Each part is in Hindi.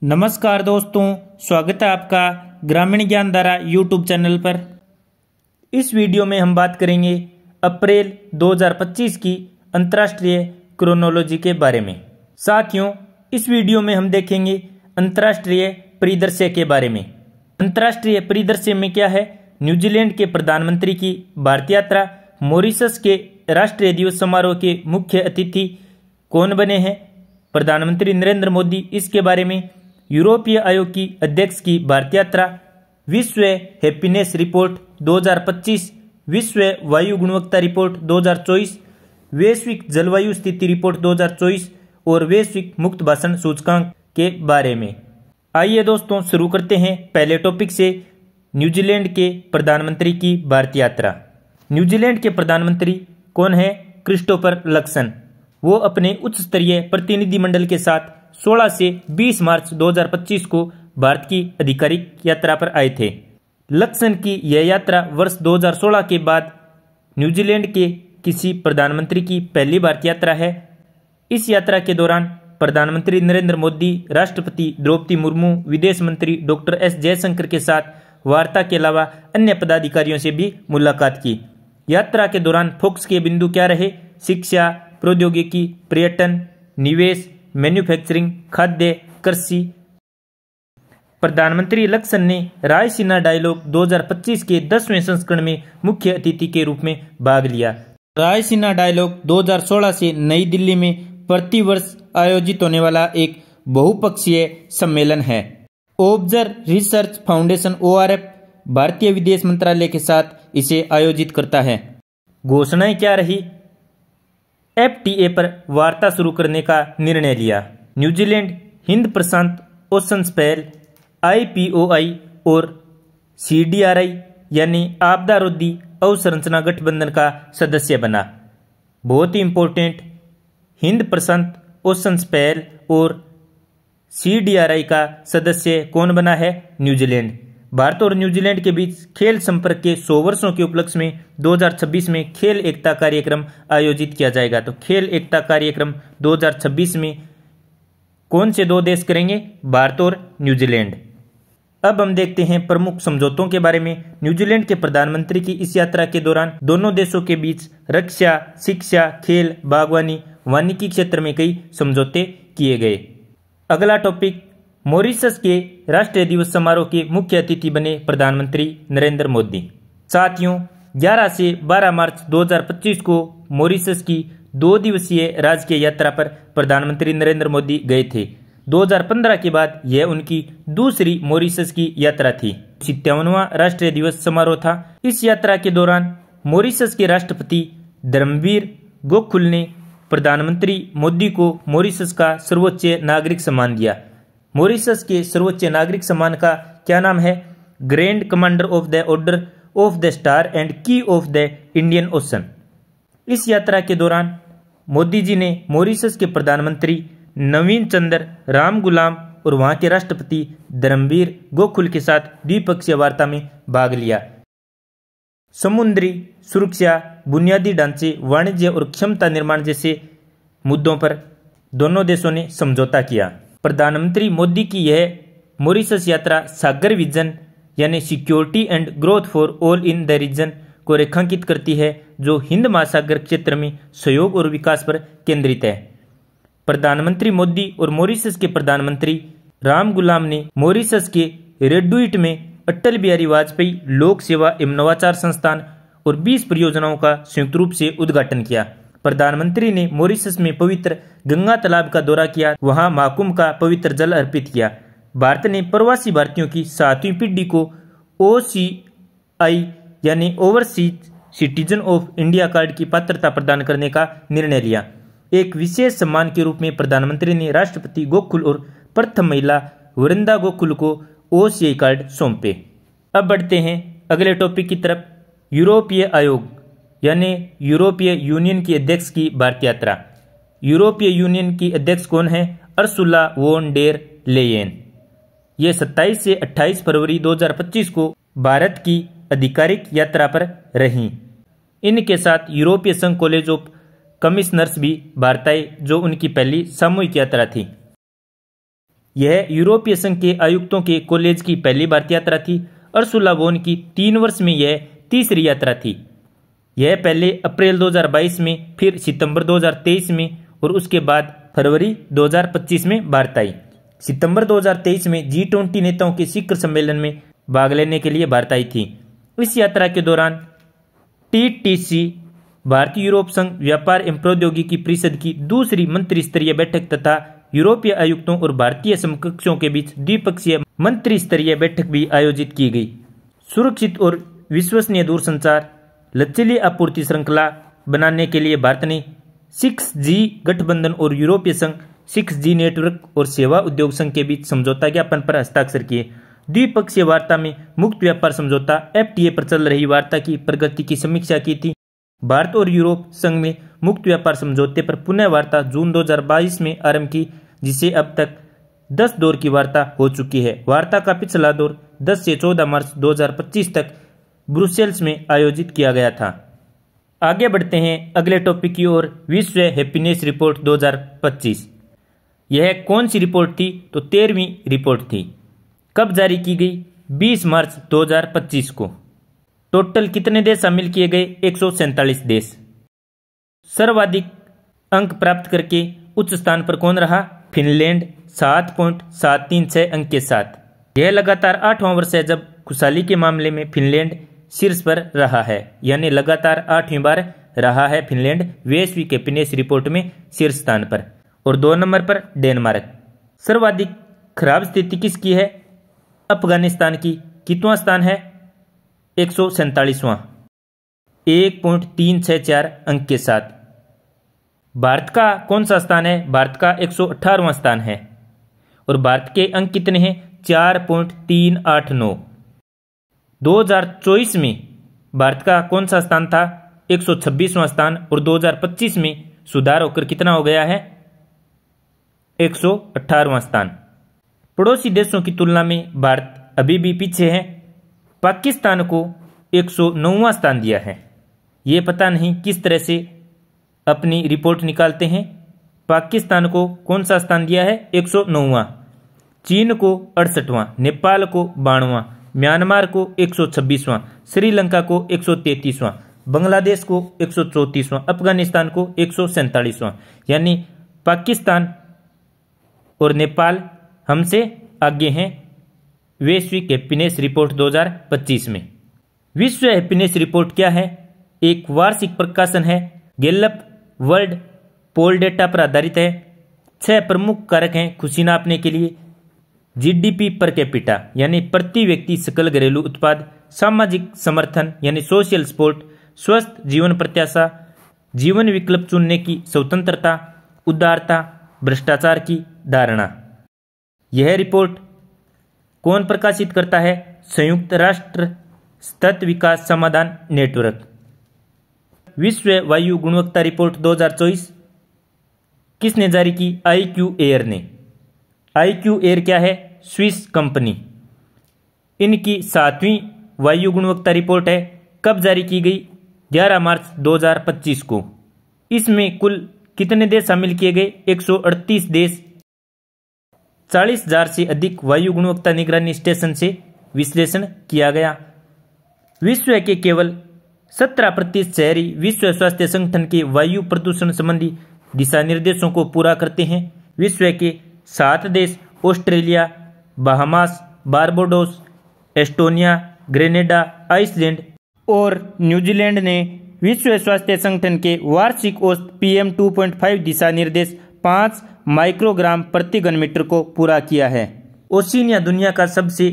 नमस्कार दोस्तों, स्वागत है आपका ग्रामीण ज्ञान धारा यूट्यूब चैनल पर। इस वीडियो में हम बात करेंगे अप्रैल 2025 की अंतर्राष्ट्रीय क्रोनोलॉजी के बारे में। साथियों, इस वीडियो में हम देखेंगे अंतर्राष्ट्रीय परिदृश्य के बारे में। अंतर्राष्ट्रीय परिदृश्य में क्या है? न्यूजीलैंड के प्रधानमंत्री की भारत यात्रा, मॉरिशस के राष्ट्रीय दिवस समारोह के मुख्य अतिथि कौन बने हैं? प्रधानमंत्री नरेंद्र मोदी। इसके बारे में यूरोपीय आयोग की अध्यक्ष की भारत यात्रा, विश्व हैप्पीनेस रिपोर्ट 2025, विश्व वायु गुणवत्ता रिपोर्ट 2024, वैश्विक जलवायु स्थिति रिपोर्ट 2024 और वैश्विक मुक्त भाषण सूचकांक के बारे में। आइए दोस्तों, शुरू करते हैं पहले टॉपिक से, न्यूजीलैंड के प्रधानमंत्री की भारत यात्रा। न्यूजीलैंड के प्रधानमंत्री कौन है? Christopher Luxon. वो अपने उच्च स्तरीय प्रतिनिधिमंडल के साथ 16 से 20 मार्च 2025 को भारत की आधिकारिक यात्रा पर आए थे। लक्सन की यह यात्रा वर्ष 2016 के बाद न्यूजीलैंड के किसी प्रधानमंत्री की पहली भारत यात्रा है। इस यात्रा के दौरान प्रधानमंत्री नरेंद्र मोदी, राष्ट्रपति द्रौपदी मुर्मू, विदेश मंत्री डॉक्टर एस जयशंकर के साथ वार्ता के अलावा अन्य पदाधिकारियों से भी मुलाकात की। यात्रा के दौरान फोकस के बिंदु क्या रहे? शिक्षा, प्रौद्योगिकी, पर्यटन, निवेश, मैन्युफैक्चरिंग, खाद्य, कृषि। प्रधानमंत्री लक्सन ने रायसीना डायलॉग 2025 के 10वें संस्करण में मुख्य अतिथि के रूप में भाग लिया। रायसीना डायलॉग 2016 से नई दिल्ली में प्रतिवर्ष आयोजित होने वाला एक बहुपक्षीय सम्मेलन है। ओब्जर रिसर्च फाउंडेशन ORF भारतीय विदेश मंत्रालय के साथ इसे आयोजित करता है। घोषणाएं क्या रही? FTA पर वार्ता शुरू करने का निर्णय लिया। न्यूजीलैंड हिंद प्रशांत ओशन पहल IPOI और CDRI यानी आपदा रोधी अवसंरचना गठबंधन का सदस्य बना। बहुत ही इंपॉर्टेंट, हिंद प्रशांत ओशन पहल और CDRI का सदस्य कौन बना है? न्यूजीलैंड। भारत और न्यूजीलैंड के बीच खेल संपर्क के 100 वर्षों के उपलक्ष्य में 2026 में खेल एकता कार्यक्रम आयोजित किया जाएगा। तो खेल एकता कार्यक्रम 2026 में कौन से दो देश करेंगे? भारत और न्यूजीलैंड। अब हम देखते हैं प्रमुख समझौतों के बारे में। न्यूजीलैंड के प्रधानमंत्री की इस यात्रा के दौरान दोनों देशों के बीच रक्षा, शिक्षा, खेल, बागवानी, वानिकी क्षेत्र में कई समझौते किए गए। अगला टॉपिक, मॉरिशस के राष्ट्रीय दिवस समारोह के मुख्य अतिथि बने प्रधानमंत्री नरेंद्र मोदी। साथियों, 11 से 12 मार्च 2025 को मॉरिशस की 2 दिवसीय राजकीय यात्रा पर प्रधानमंत्री नरेंद्र मोदी गए थे। 2015 के बाद यह उनकी दूसरी मॉरिशस की यात्रा थी। 57वां राष्ट्रीय दिवस समारोह था। इस यात्रा के दौरान मॉरिशस के राष्ट्रपति धर्मवीर गोकुल ने प्रधानमंत्री मोदी को मॉरिशस का सर्वोच्च नागरिक सम्मान दिया। मॉरिशस के सर्वोच्च नागरिक सम्मान का क्या नाम है? Grand commander of the order of the star and की ऑफ द इंडियन ओशन। इस यात्रा के दौरान मोदी जी ने मॉरिशस के प्रधानमंत्री नवीन चंद्र रामगुलाम और वहां के राष्ट्रपति धर्मवीर गोकुल के साथ द्विपक्षीय वार्ता में भाग लिया। समुद्री सुरक्षा, बुनियादी ढांचे, वाणिज्य और क्षमता निर्माण जैसे मुद्दों पर दोनों देशों ने समझौता किया। प्रधानमंत्री मोदी की यह मॉरिशस यात्रा सागर विजन यानी security and growth for all in the region को रेखांकित करती है, जो हिंद महासागर क्षेत्र में सहयोग और विकास पर केंद्रित है। प्रधानमंत्री मोदी और मॉरिशस के प्रधानमंत्री रामगुलाम ने मॉरिशस के रेडुइट में अटल बिहारी वाजपेयी लोक सेवा एवं नवाचार संस्थान और 20 परियोजनाओं का संयुक्त रूप से उद्घाटन किया। प्रधानमंत्री ने मॉरिशस में पवित्र गंगा तालाब का दौरा किया, वहां महाकुंभ का पवित्र जल अर्पित किया। भारत ने प्रवासी भारतीयों की 7वीं पीढ़ी को OCI यानी overseas citizen of India card की पात्रता प्रदान करने का निर्णय लिया। एक विशेष सम्मान के रूप में प्रधानमंत्री ने राष्ट्रपति गोकुल और प्रथम महिला वृंदा गोकुल को OCI कार्ड सौंपे। अब बढ़ते हैं अगले टॉपिक की तरफ, यूरोपीय आयोग यानी यूरोपीय यूनियन की अध्यक्ष की भारत यात्रा। यूरोपीय यूनियन की अध्यक्ष कौन है? अर्सुला वॉन डेर लेयेन। ये 27 से 28 फरवरी 2025 को भारत की आधिकारिक यात्रा पर रहीं। इनके साथ यूरोपीय संघ कॉलेज ऑफ कमिश्नर्स भी भारत आए, जो उनकी पहली सामूहिक यात्रा थी। यह यूरोपीय संघ के आयुक्तों के कॉलेज की पहली भारतीय यात्रा थी। अर्सुला वोन की 3 वर्ष में यह तीसरी यात्रा थी। यह पहले अप्रैल 2022 में, फिर सितंबर 2023 में और उसके बाद फरवरी 2025 में भारत आई। सितंबर 2023 में G20 नेताओं के शिखर सम्मेलन में भाग लेने के लिए भारत आई थी। इस यात्रा के दौरान TTC भारतीय यूरोप संघ व्यापार एवं प्रौद्योगिकी परिषद की दूसरी मंत्री स्तरीय बैठक तथा यूरोपीय आयुक्तों और भारतीय समकक्षों के बीच द्विपक्षीय मंत्री स्तरीय बैठक भी आयोजित की गई। सुरक्षित और विश्वसनीय दूरसंचार लचीली आपूर्ति श्रृंखला बनाने के लिए भारत ने 6G गठबंधन और यूरोपीय संघ 6G नेटवर्क और सेवा उद्योग संघ के बीच समझौता ज्ञापन पर हस्ताक्षर किए। द्विपक्षीय वार्ता में मुक्त व्यापार समझौता FTA पर चल रही वार्ता की प्रगति की समीक्षा की थी। भारत और यूरोप संघ में मुक्त व्यापार समझौते पर पुनः वार्ता जून 2022 में आरंभ की, जिसे अब तक 10 दौर की वार्ता हो चुकी है। वार्ता का पिछला दौर 10 से 14 मार्च 2025 तक ब्रुसेल्स में आयोजित किया गया था। आगे बढ़ते हैं अगले टॉपिक की ओर, विश्व हैप्पीनेस रिपोर्ट 2025। यह कौन सी रिपोर्ट थी? तो 13वीं रिपोर्ट थी। कब जारी की गई? 20 मार्च 2025 को। टोटल कितने देश शामिल किए गए? 147 देश। सर्वाधिक अंक प्राप्त करके उच्च स्थान पर कौन रहा? फिनलैंड 7.736 अंक के साथ। यह लगातार 8वां वर्ष है जब खुशहाली के मामले में फिनलैंड शीर्ष पर रहा है, यानी लगातार 8वीं बार रहा है फिनलैंड वैश्विक हैप्पीनेस रिपोर्ट में शीर्ष स्थान पर। और 2 नंबर पर डेनमार्क। सर्वाधिक खराब स्थिति किसकी है? अफगानिस्तान की। कितवां स्थान है? 147वां, 1.364 अंक के साथ। भारत का कौन सा स्थान है? भारत का 118वां स्थान है। और भारत के अंक कितने हैं? 4.389। 2024 में भारत का कौन सा स्थान था? 126वां स्थान। और 2025 में सुधार होकर कितना हो गया है? 118वां स्थान। पड़ोसी देशों की तुलना में भारत अभी भी पीछे है। पाकिस्तान को 109वां स्थान दिया है। ये पता नहीं किस तरह से अपनी रिपोर्ट निकालते हैं। पाकिस्तान को कौन सा स्थान दिया है? 109वां। चीन को 68वां, नेपाल को 92वां, म्यांमार को 126वां, श्रीलंका को 133वां, बांग्लादेश को 134वां, अफगानिस्तान को 147वां। यानी पाकिस्तान और नेपाल हमसे आगे हैं वैश्विक हैप्पीनेस रिपोर्ट 2025 में। विश्व हैप्पीनेस रिपोर्ट क्या है? एक वार्षिक प्रकाशन है। गैलप वर्ल्ड पोल डेटा पर आधारित है। 6 प्रमुख कारक हैं खुशी नापने के लिए। GDP पर कैपिटा यानी प्रति व्यक्ति सकल घरेलू उत्पाद, सामाजिक समर्थन यानी सोशल सपोर्ट, स्वस्थ जीवन प्रत्याशा, जीवन विकल्प चुनने की स्वतंत्रता, उदारता, भ्रष्टाचार की धारणा। यह रिपोर्ट कौन प्रकाशित करता है? संयुक्त राष्ट्र सतत विकास समाधान नेटवर्क। विश्व वायु गुणवत्ता रिपोर्ट 2024 किसने जारी की? IQ एयर ने। IQ एयर क्या है? Swiss company. इनकी 7वीं वायु गुणवत्ता रिपोर्ट है। कब जारी की गई? 11 मार्च 2025 को। इसमें कुल कितने देश शामिल किए गए? 138 देश। 40,000 से अधिक वायु गुणवत्ता निगरानी स्टेशन से विश्लेषण किया गया। विश्व के केवल 17% शहरी विश्व स्वास्थ्य संगठन के वायु प्रदूषण संबंधी दिशा निर्देशों को पूरा करते हैं। विश्व के 7 देश Australia, Bahamas, Barbados, Estonia, Grenada, Iceland और न्यूजीलैंड ने विश्व स्वास्थ्य संगठन के वार्षिक औसत PM 2.5 दिशा निर्देश 5 माइक्रोग्राम प्रति घन मीटर को पूरा किया है। ओशिनिया दुनिया का सबसे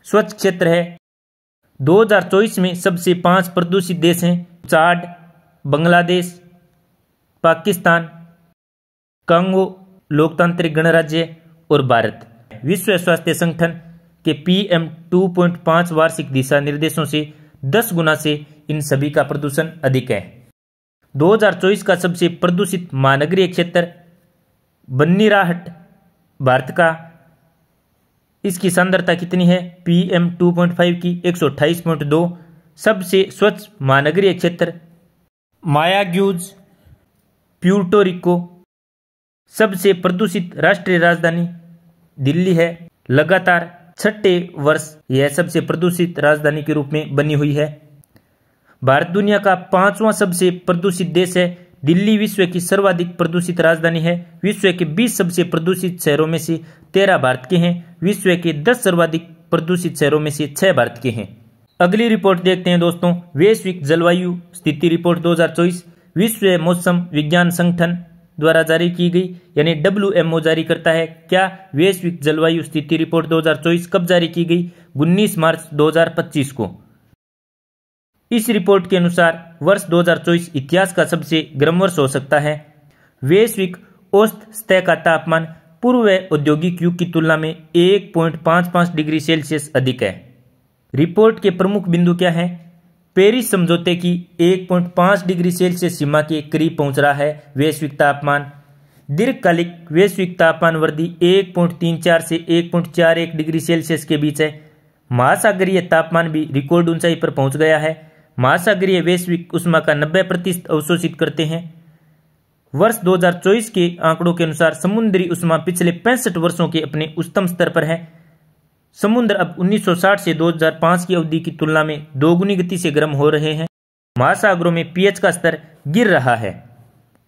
स्वच्छ क्षेत्र है। 2024 में सबसे 5 प्रदूषित देश हैं: चाड, बांग्लादेश, पाकिस्तान, कांगो लोकतांत्रिक गणराज्य और भारत। विश्व स्वास्थ्य संगठन के PM 2.5 वार्षिक दिशा निर्देशों से 10 गुना से इन सभी का प्रदूषण अधिक है। 2024 का सबसे प्रदूषित महानगरीय क्षेत्र बन्नीराहट भारत का। इसकी सांद्रता कितनी है? PM 2.5 की 128.2। सबसे स्वच्छ महानगरीय क्षेत्र मायाग्यूज प्यूर्टो रिको। सबसे प्रदूषित राष्ट्रीय राजधानी दिल्ली है। लगातार छठे वर्ष यह सबसे प्रदूषित राजधानी के रूप में बनी हुई है। भारत दुनिया का 5वां सबसे प्रदूषित देश है। दिल्ली विश्व की सर्वाधिक प्रदूषित राजधानी है। विश्व के 20 सबसे प्रदूषित शहरों में से 13 भारत के हैं। विश्व के 10 सर्वाधिक प्रदूषित शहरों में से 6 भारत के हैं। अगली रिपोर्ट देखते हैं दोस्तों, वैश्विक जलवायु स्थिति रिपोर्ट 2024 विश्व मौसम विज्ञान संगठन द्वारा जारी की गई, यानी WMO जारी करता है। क्या वैश्विक जलवायु स्थिति रिपोर्ट 2024 कब जारी की गई? 19 मार्च 2025 को। इस रिपोर्ट के अनुसार वर्ष 2024 इतिहास का सबसे गर्म वर्ष हो सकता है। वैश्विक औसत सतह का तापमान पूर्व औद्योगिक युग की तुलना में 1.55 डिग्री सेल्सियस अधिक है। रिपोर्ट के प्रमुख बिंदु क्या हैं? पेरिस समझौते की 1.5 डिग्री सेल्सियस सीमा के करीब पहुंच रहा है वैश्विक तापमान। दीर्घकालिक वैश्विक तापमान वृद्धि 1.34 से 1.41 डिग्री सेल्सियस के बीच है। महासागरीय तापमान भी रिकॉर्ड ऊंचाई पर पहुंच गया है। महासागरीय वैश्विक उष्मा का 90% अवशोषित करते हैं। वर्ष 2024 के आंकड़ों के अनुसार समुद्री उष्मा पिछले 65 वर्षों के अपने उच्चतम स्तर पर है। समुद्र अब 1960 से 2005 की अवधि की तुलना में दोगुनी गति से गर्म हो रहे हैं। महासागरों में पीएच का स्तर गिर रहा है।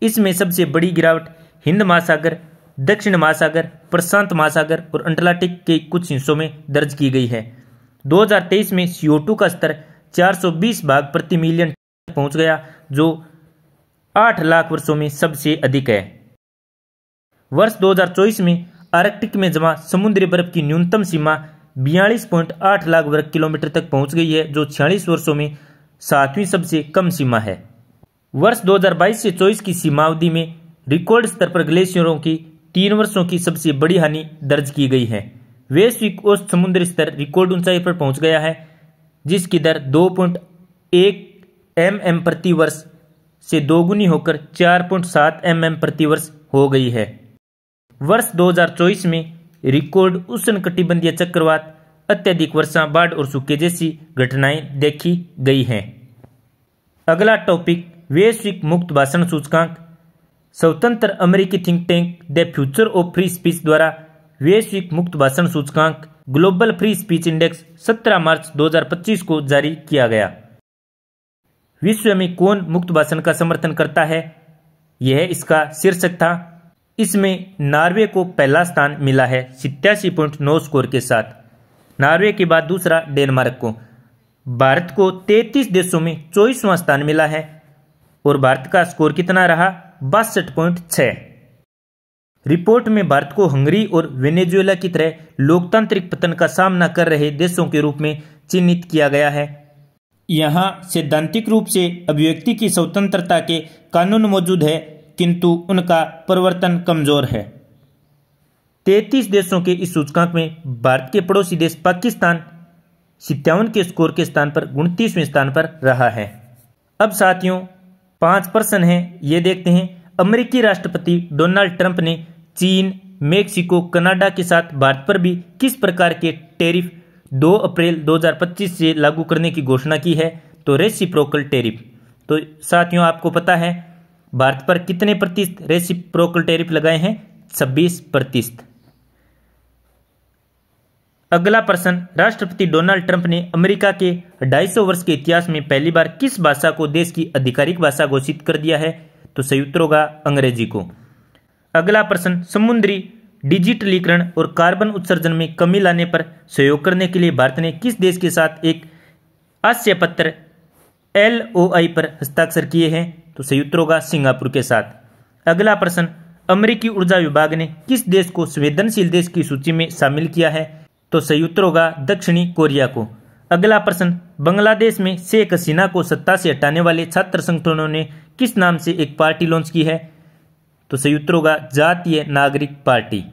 इसमें सबसे बड़ी गिरावट हिंद महासागर, दक्षिण महासागर, प्रशांत महासागर और अंटार्कटिक के कुछ हिस्सों में दर्ज की गई है। 2023 में CO2 का स्तर 420 भाग प्रति मिलियन तक पहुंच गया, जो 8 लाख वर्षों में सबसे अधिक है। वर्ष 2024 में आर्कटिक में जमा समुद्री बर्फ की न्यूनतम सीमा 42.8 लाख वर्ग किलोमीटर तक पहुंच गई है, जो 46 वर्षों में 7वीं सबसे कम सीमा है। वर्ष 2022 से 24 की सीमावधि में रिकॉर्ड स्तर पर ग्लेशियरों की 3 वर्षों की सबसे बड़ी हानि दर्ज की गई है। वैश्विक औसत समुद्री स्तर रिकॉर्ड ऊंचाई पर पहुंच गया है, जिसकी दर 2.1 mm प्रति वर्ष से दोगुनी होकर 4.7 mm प्रति वर्ष हो गई है। वर्ष 2024 में रिकॉर्ड उष्णकटिबंधीय चक्रवात, अत्यधिक वर्षा, बाढ़ और सूखे जैसी घटनाएं देखी गई हैं। अगला टॉपिक, वैश्विक मुक्त भाषण सूचकांक। स्वतंत्र अमेरिकी think tank the future of free speech द्वारा वैश्विक मुक्त भाषण सूचकांक ग्लोबल फ्री स्पीच इंडेक्स 17 मार्च 2025 को जारी किया गया। विश्व में कौन मुक्त भाषण का समर्थन करता है, यह इसका शीर्षक था। इसमें नॉर्वे को पहला स्थान मिला है 87.9 स्कोर के साथ। नॉर्वे के बाद दूसरा डेनमार्क को। भारत को 33 देशों में 24वां स्थान मिला है और भारत का स्कोर कितना रहा? 62.6। रिपोर्ट में भारत को हंगरी और वेनेजुएला की तरह लोकतांत्रिक पतन का सामना कर रहे देशों के रूप में चिन्हित किया गया है। यहाँ सैद्धांतिक रूप से अभिव्यक्ति की स्वतंत्रता के कानून मौजूद है, किंतु उनका प्रवर्तन कमजोर है। 33 देशों के इस सूचकांक में भारत के पड़ोसी देश पाकिस्तान 57 के स्कोर के स्थान पर 29वें स्थान पर रहा है। अब साथियों 5 प्रश्न हैं, ये देखते हैं। अमेरिकी राष्ट्रपति डोनाल्ड ट्रंप ने चीन, मेक्सिको, कनाडा के साथ भारत पर भी किस प्रकार के टैरिफ 2 अप्रैल 2025 से लागू करने की घोषणा की है? तो रेसिप्रोकल टैरिफ। तो साथियों आपको पता है भारत पर कितने प्रतिशत रेसिप्रोकल टैरिफ लगाए हैं? 26%। अगला प्रश्न, राष्ट्रपति डोनाल्ड ट्रंप ने अमेरिका के 250 वर्ष के इतिहास में पहली बार किस भाषा को देश की आधिकारिक भाषा घोषित कर दिया है? तो सही उत्तर होगा अंग्रेजी को। अगला प्रश्न, समुद्री डिजिटलीकरण और कार्बन उत्सर्जन में कमी लाने पर सहयोग करने के लिए भारत ने किस देश के साथ एक आशय पत्र LOI पर हस्ताक्षर किए हैं? तो सही उत्तर होगा सिंगापुर के साथ। अगला प्रश्न, अमेरिकी ऊर्जा विभाग ने किस देश को संवेदनशील देश की सूची में शामिल किया है? तो सही उत्तर होगा दक्षिणी कोरिया को। अगला प्रश्न, बांग्लादेश में शेख हसीना को सत्ता से हटाने वाले छात्र संगठनों ने किस नाम से एक पार्टी लॉन्च की है? तो सही उत्तर होगा जातीय नागरिक पार्टी।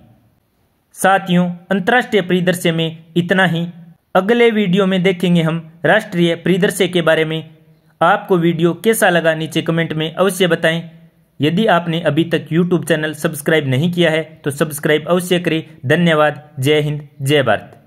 साथियों अंतर्राष्ट्रीय परिदृश्य में इतना ही। अगले वीडियो में देखेंगे हम राष्ट्रीय परिदृश्य के बारे में। आपको वीडियो कैसा लगा नीचे कमेंट में अवश्य बताएं। यदि आपने अभी तक YouTube चैनल सब्सक्राइब नहीं किया है तो सब्सक्राइब अवश्य करें। धन्यवाद। जय हिंद, जय भारत।